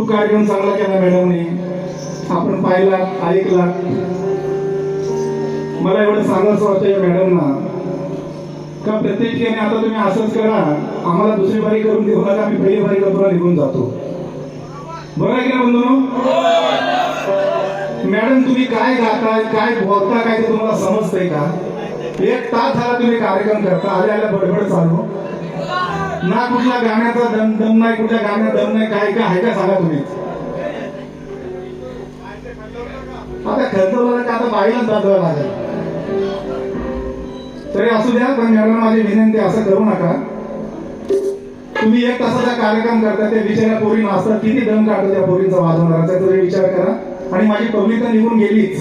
खूप कार्यक्रम चांगला केला मॅडमने, आपण पाहिला ऐकला. मला एवढं सांगायचं होतं या मॅडमना का प्रत्येक ठिकाणी आता तुम्ही असंच करा, आम्हाला दुसरी बारी करून देऊ नका, आम्ही पहिली बारी करतो निघून जातो. बरं आहे की ना बंधूंनो? मॅडम तुम्ही काय गाताय, काय बोलता, काय ते तुम्हाला समजतंय का? 1 तास झाला तुम्ही कार्यक्रम करता, आल्या बडबड चालू ना, कुठल्या गाण्याचा दम नाही, कुठल्या गाण्यात दम नाही, काय काय आहे का सांगा तुम्ही. आता खर्च का आता बाईलाच दाखवावं लागेल. तरी असू द्या, पण मॅडम माझी विनंती असं करू नका. तुम्ही 1 तासाचा कार्यक्रम करता, त्या बिचाऱ्या पोरी नाचतात, किती दम काढतो त्या पोरींचा वाजवणाराचा, तरी विचार करा. आणि माझी पब्लिक तर निघून गेलीच.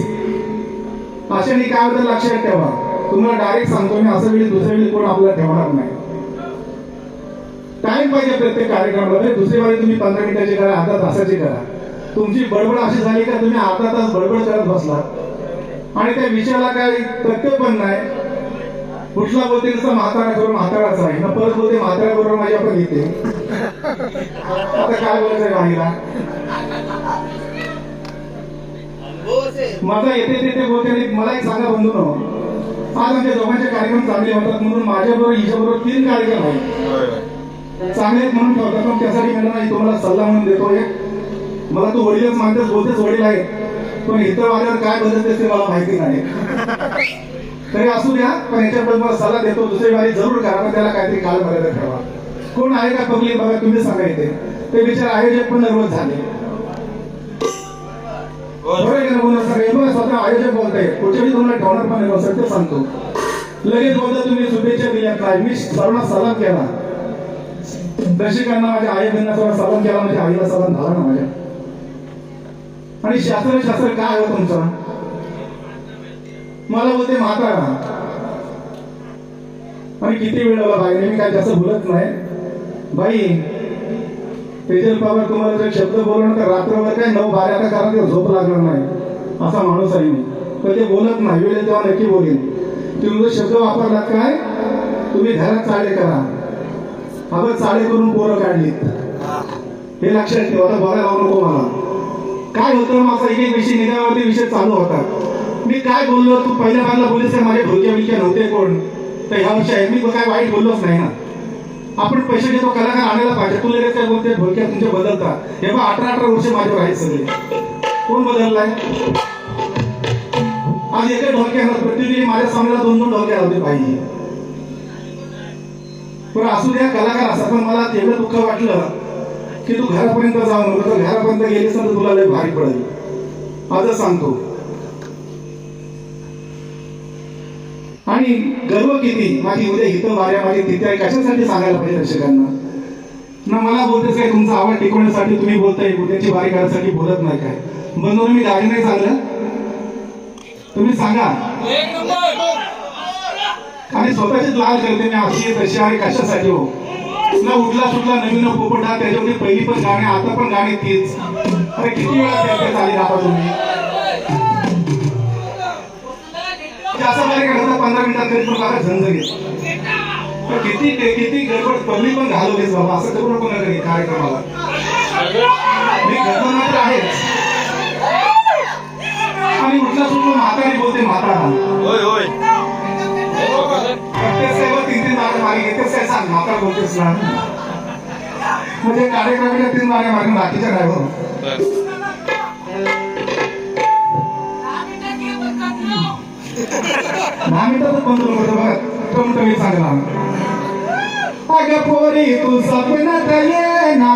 अशाने काय होतं लक्षात ठेवा, तुम्हाला डायरेक्ट सांगतो मी, असं वेळी दुसऱ्या वेळी कोण आपल्याला ठेवणार नाही. टाइम पाहिजे प्रत्येक कार्यक्रमाला. दुसरी वेळी तुम्ही 15 मिनिटाची करा, अर्धा तासाची करा. तुमची बडबड अशी झाली का तुम्ही अर्धा तास बडबड करत बसला आणि त्या विषयाला काही तथ्य पण नाही. कुठला बोलते तसं म्हातारा करून म्हाताराचा आहे ना, परत बोलते म्हातारा बरोबर माझ्या पण येते. आता काय बोलायचंय बाईला, माझा येते तिथे बोलते. मला एक सांगा बंधूंनो, आज आमच्या दोघांचे कार्यक्रम चांगले होतात म्हणून माझ्याबरोबर हिच्याबरोबर 3 कार्यक्रम आहेत, चांगले म्हणून ठेवतात. पण त्यासाठी मॅडम तुम्हाला सल्ला म्हणून देतो. मला तू वडीलच मानतेस, बोलतेच वडील आहेत, पण इतर वाल्यावर काय बदलतेस ते मला माहिती नाही. तरी असू द्या, पण याच्याबद्दल मला सल्ला देतो, दुसरी बारी जरूर करा, पण त्याला काहीतरी काल मर्यादा ठेवा. कोण आहे का पब्लिक बघा, तुम्ही सांगा येते. ते विचार आयोजक पण नर्वस झाले. स्वतः आयोजक बोलताय, पुढच्या वेळी तुम्हाला ठेवणार पण नाही, सत्य सांगतो. लगेच बोलता तुम्ही शुभेच्छा दिल्या नाही, मी सर्वांना सलाम केला, दर्शकांना माझ्या आई बहिणींना सर्व सलाम केला, माझ्या आईला सलाम झाला ना माझ्या. आणि शास्त्र काय हो तुमचा, मला बोलते म्हातारा. आणि किती वेळ आला बाई, मी काय जास्त बोलत नाही बाई. तेजल पवार तुम्हाला जर शब्द बोलवलं तर रात्रभर काय 9-12 आता करा, तेव्हा झोप लागणार नाही, असा माणूस आहे मी. तर ते बोलत नाही, वेळ तेव्हा नक्की बोलेन. तुम्ही जो शब्द वापरलात काय, तुम्ही घरात चाळे करा, आपण चाळे करून पोरं काढलीत, हे लक्षात ठेवा. आता बघायला लावू नको मला. काय होतं माझा एक विषय निघाल्यावरती विषय चालू होता. मी काय बोललो, तू पहिल्या बाजूला बोललीस का माझे ढोलक्या बिलक्या नव्हते कोण, तर ह्या विषय मी काय वाईट बोललोच नाही ना. आपण पैसे घेतो, कलाकार आणायला पाहिजे. तू लगेच काय बोलते ढोलक्या तुमच्या बदलतात. हे बघ 18 वर्ष माझ्यावर आहेत सगळे, कोण बदललाय? आज एका ढोलक्याला प्रत्येक माझ्या सामन्याला 2-2 ढोलक्या लावले पाहिजे. पण असू द्या, कलाकार असा. पण मला तेवढं दुःख वाटलं की तू घरापर्यंत जाऊ नको, तर घरापर्यंत गेलीस तर तुला लय भारी पडेल. आजच सांगतो. आणि गर्व किती माझी उद्या हित वाऱ्या माझी तिथे आहे, कशासाठी सांगायला पाहिजे दर्शकांना ना. मला बोलतेच काय, तुमचा आवाज टिकवण्यासाठी तुम्ही बोलताय, उद्याची वारी करण्यासाठी बोलत नाही काय. बंधूंनो, मी गाडी नाही चांगलं, तुम्ही सांगा. आणि स्वतःचीच लाल करते मी, अशी तशी आहे, कशासाठी हो ना. उठला सुटला नवीन पोपटा, त्याच्यामध्ये पहिली पण गाणे, आता पण गाणे तीच. अरे किती वेळा त्याच्यात आली राहा तुम्ही. असं बारी करता 15 मिनिटात तरी पण बघा झंझगीत. किती किती गडबड पब्लिक पण घालवलीस बाबा, असं करू नको ना कार्यक्रमाला. मी घटना तर आहेच. आणि उठला सुटला म्हातारी बोलते म्हातारा. प्रत्येक सेवा 3-3 मागे मागे घेतेस काय सांग, म्हातारा बोलतेस ना. म्हणजे कार्यक्रमाच्या 3 मागे मागे बाकीच्या काय हो. मिनिटात बंद करतो बघा, टमटमी चांगला. अगं पोरी तू सपनात ये ना,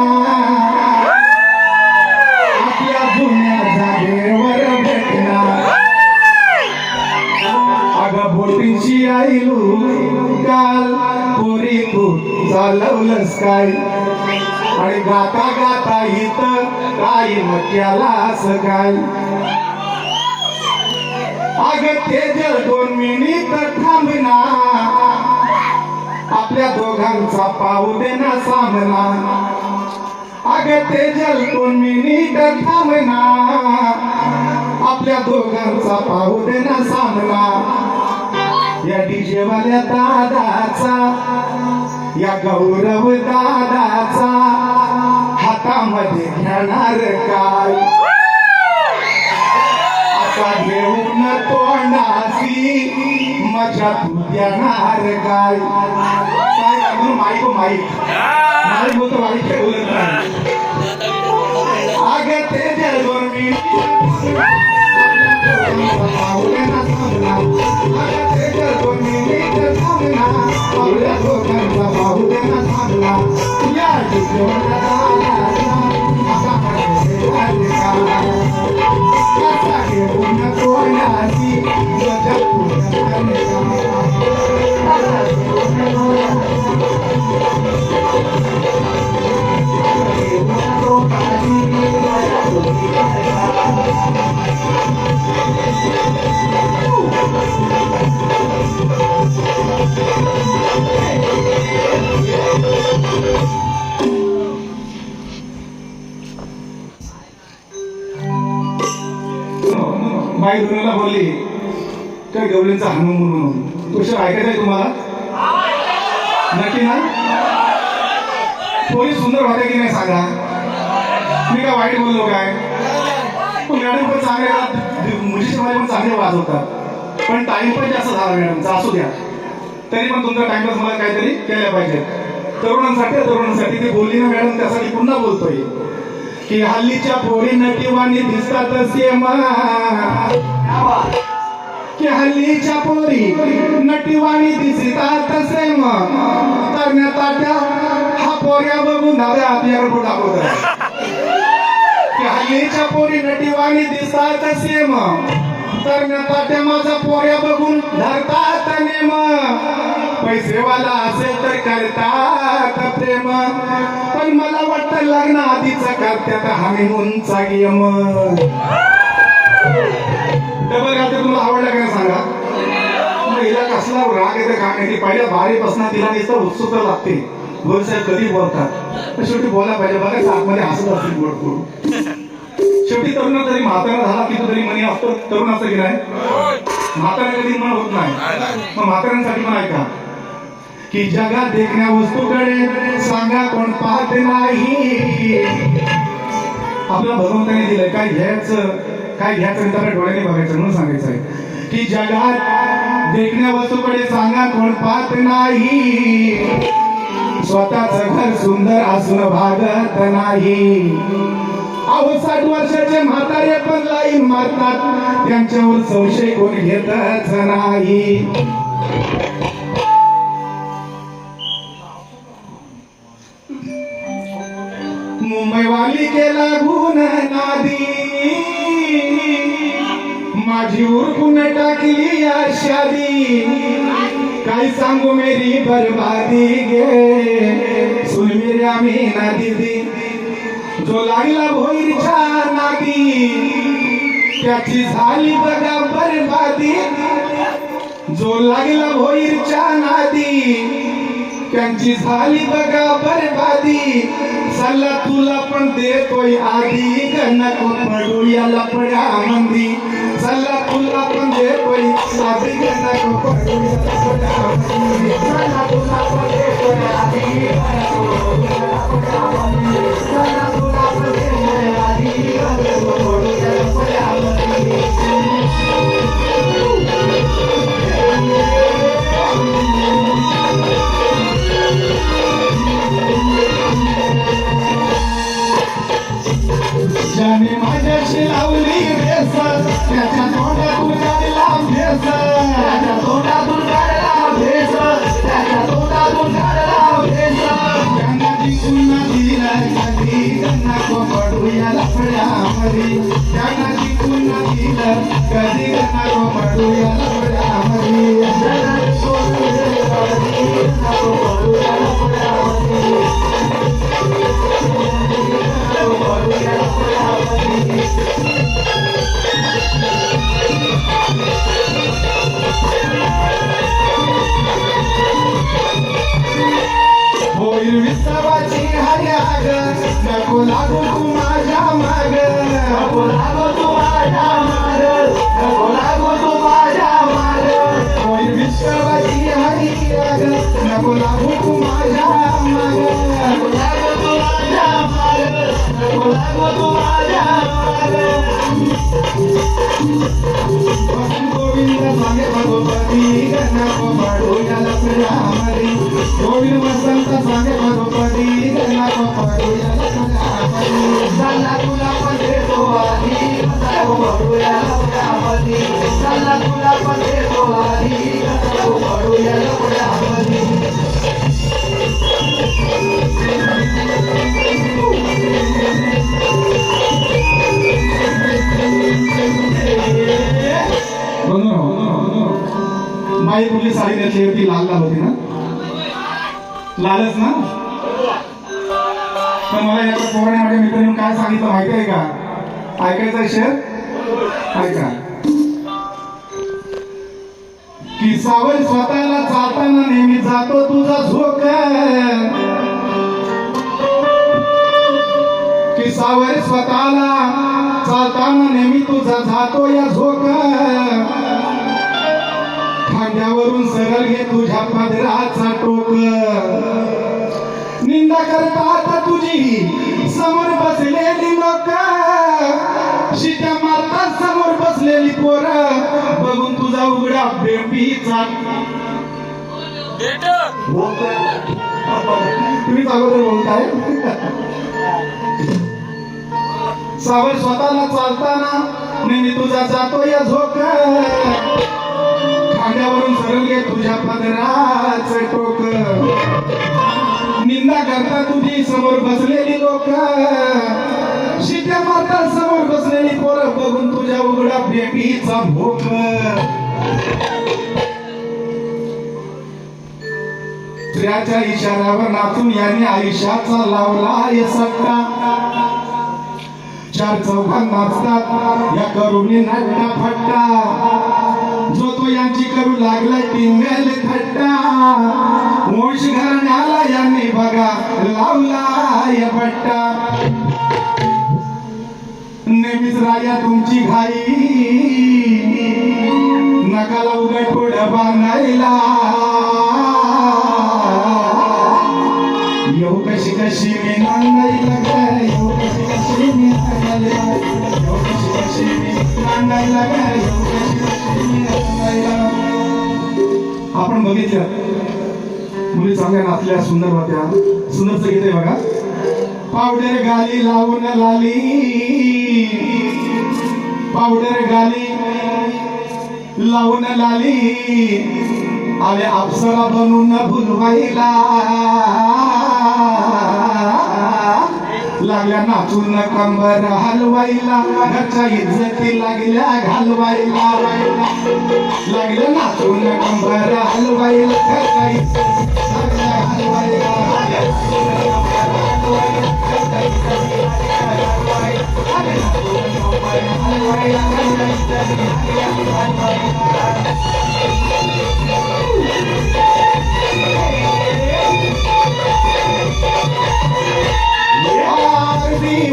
आपल्या जुन्या जागेवर भेटणार. अगं बोटीची आईलू काल पोरी तू चालवलंस काय. आणि गाता गाता इथं काही मक्याला असं काय. अगं तेजल 2 मिनिट थांबना, आपल्या दोघांचा पाहू दे ना सामना. अगं तेजल 2 मिनिट थांबना, आपल्या दोघांचा पाहू दे ना सामना. या डीजे वाल्या दादाचा, या गौरव दादाचा हातामध्ये जाणार काय आता घेऊन तोंडासी मजा तू देणार काय काय म्हणून माईक माईक बोलतो माईक काय बोलत नाही आगे ते जलवर मी बाई दुनियाला बोलली काय गवळींचा हनुमान म्हणून तो शब्द ऐकायचा आहे तुम्हाला नक्की ना पोरी सुंदर होत्या की नाही सांगा मी काय वाईट बोललो काय मॅडम पण चांगले मुलीचे मध्ये पण चांगले वाजवतात पण टाइम पण जास्त झाला मॅडमचा असू द्या तरी पण तुमचा टाइमपास मला काहीतरी केल्या पाहिजे तरुणांसाठी ती बोलली ना मॅडम त्यासाठी पुन्हा बोलतोय की हल्लीच्या पोरी नटीवाणी दिसतात सेम की हल्लीच्या पोरी नटीवाणी दिसतात सेम तरण्या ताट्या हा पोऱ्या बघून दादा आपल्याकडे दाखवतात की हल्लीच्या पोरी नटीवाणी दिसतात सेम तरण्या ताट्या माझा पोऱ्या बघून धरतात नेम पैसेवाला असेल तर करतात प्रेम पण मला वाटतं लग्न आधीच करतात हनीमूनचा गेम डबल घालते तुला आवडला का सांगा हिला कसला राग येते का नाही पहिल्या बारीपासून तिला नुसतं उत्सुकता लागते बोल साहेब कधी बोलतात पण शेवटी बोलायला पाहिजे बघा आतमध्ये हसत असतील गोड गोड शेवटी तरुण तरी म्हातारा झाला की तो तरी मनी असतो तरुण असं की नाही म्हातारा कधी मन होत नाही मग म्हाताऱ्यांसाठी पण ऐका की जगात देखण्या वस्तूकडे सांगा कोण पाहत नाही आपल्या भगवंताने दिलंय काय घ्यायचं त्याला डोळ्याने बघायचं म्हणून सांगायचं आहे की जगात देखण्या वस्तूकडे सांगा कोण पाहत नाही स्वतःच घर सुंदर असून भागत नाही अहो 60 वर्षाचे म्हातारे पण लाईन मारतात त्यांच्यावर संशय कोण घेतच नाही मुंबई वाली केला गुण नादी माझी उरकून टाकली आशादी काय सांगू मेरी बर्बादी गे सुन मेऱ्या मीना दीदी जो लागला भोईरच्या नादी त्याची झाली बघा बर्बादी जो लागला भोईरच्या नादी त्यांची झाली बघा बर्बादी सल्ला तुला पण देतोय आधी नको पडू या लपड्या मंदी सल्ला तुला पण देतोय आधी नको पडू या लपड्या मंदी सल्ला तुला पण देतोय आधी नको पडू या लपड्या मंदी सल्ला तुला पण देतोय आधी नको पडू या लपड्या मंदी ज्याने माझ्याशी लावली रेस त्याच्या तोंडातून काढला भेस त्याच्या तोंडातून काढला भेस त्याच्या तोंडातून काढला भेस त्यांना जिंकून दिलं कधी नको पडू या लफड्यामध्ये त्यांना जिंकून दिलं कधी नको पडू या लफड्यामध्ये नको पडू या लफड्यामध्ये होईल विसवाची हर्याग नको लागू तू माझ्या माग नको लागू तू माझ्या माग नको लागू तू माझ्या माग होईल विसवाची हर्याग नको लागू तू माझ्या माग नको लागू तू माझ्या माग नको लागू मधुपती नको पडूया लफड्यामध्ये गोविंद वसंत सांगे मधुपती नको पडूया लफड्यामध्ये चालला तुला पण देतो आधी नको पडूया लफड्यामध्ये चालला तुला पण देतो आधी नको पडूया लफड्यामध्ये बाई कुठली साडी नेसली होती लाल लाल होती ना लालच ना तर मला एका पोराने माझ्या मित्राने काय सांगितलं माहिती आहे का ऐकायचा शेर ऐका किसावर स्वतःला चालताना नेहमी जातो तुझा झोक किसावर स्वतःला चालताना नेहमी तुझा जातो या झोक खांद्यावरून सरळ घे तुझ्या पदराचा टोक निंदा करतात तुझी समोर बसलेली लोक शिट्या मारतात समोर बसलेली पोर बघून तुझा उघडा बेंबीचा तुम्ही अगोदर बोलताय सावर स्वतःला चालताना नेहमी तुझा जातो या झोक खांद्यावरून सरळ घे तुझ्या पदराच टोक निंदा करता तुझी समोर बसलेली लोक शिट्या मारतात समोर बसलेली पोरं बघून तुझ्या उघडा बेबीचा भोक स्त्रियाच्या इशाऱ्यावर नाचून यांनी आयुष्याचा लावला सट्टा चार चौघात नाचतात या करुणी नट्टा फट्टा जो तो यांची करू लागलाय टिंगल थट्टा वंश घराण्याला यांनी बघा लावलाय बट्टा नेहमीच राजा तुमची घाई नकाला उघड थोडं बांधायला येऊ कशी कशी मी नांदायला ग येऊ कशी कशी मी नांदायला येऊ कशी कशी मी नांदायला ग येऊ कशी कशी मी नांदायला आपण बघितलं मुली चांगल्या नाचल्या सुंदर होत्या सुंदरचं गीत आहे बघा पावडर गाली लावून लाली पावडर गाली लावून लाली आले अप्सरा बनून भुलवायला लागल्या नाचून कंबर हलवायला घरच्या इज्जती लागल्या घालवायला लागल्या नाचून कंबर हलवायला घरच्या इज्जती लागल्या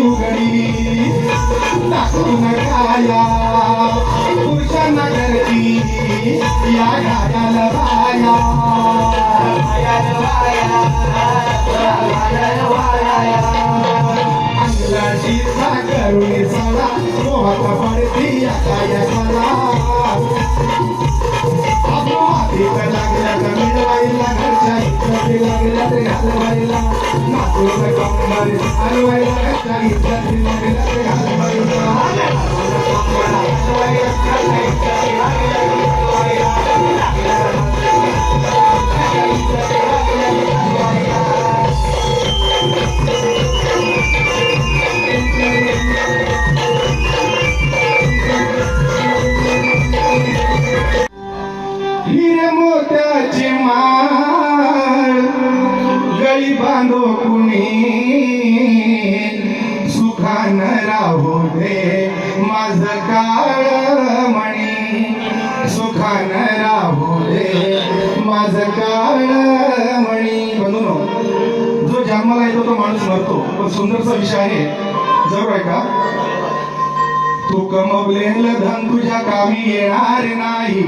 उघडी टाकून काया पुरुषांना करती या गाड्याला बाया अंगलाची करुणी साला मोहात पडती या कायाला लागल्या तर मिळवायला घरच्या इज्जती लागल्या तर घालवायला नाचून कंबर हलवायला घरच्या इज्जती लागल्या तर घालवायला हिरे मोत्याचे माळ गळी बांधो कुणी सुखान राहू दे माझ काळ मणी सुखान राहू दे माझ काळ मणी बंधूनो जो जन्माला येतो तो माणूस मरतो पण सुंदरसा विषय आहे जरूर आहे का तू कमवलेलं धन तुझ्या कामी येणार नाही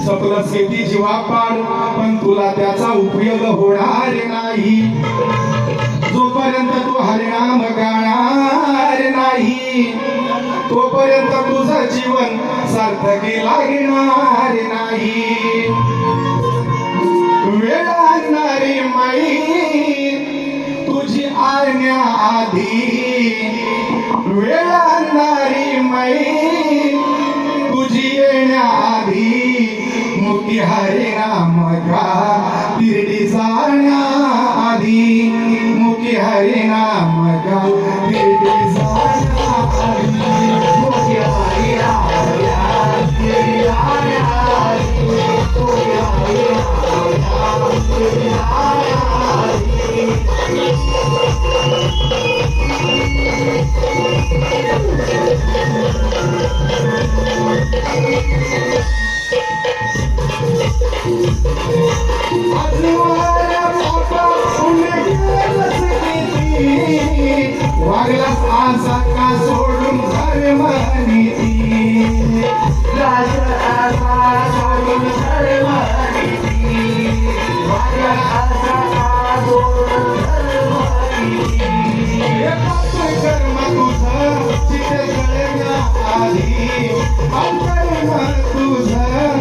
सपलं शेती जीवापाड पण तुला त्याचा उपयोग होणार नाही जोपर्यंत तू हरिनाम गाणार नाही तोपर्यंत तुझं जीवन सार्थकी लागणार नाही. वेळ आणणारी माई तुझी आण्याआधी, वेळ आणणारी माई तुझी येण्याआधी, मुठी हरिनाम का तिरडी जाण्याआधी, मुठी हरिनाम का तिरडी जाण्याआधी, मुखी हरी राम या तेरी आयारी, मुखी हरी राम या तेरी आयारी. वागलास आसा का सोडून धर्म नीती, राष्ट्राचा सोडून धर्म नीती, राष्ट्राचा सोडून धर्म नीती. कर्म तुझं चित कळण्याआधी, कर्म तुझं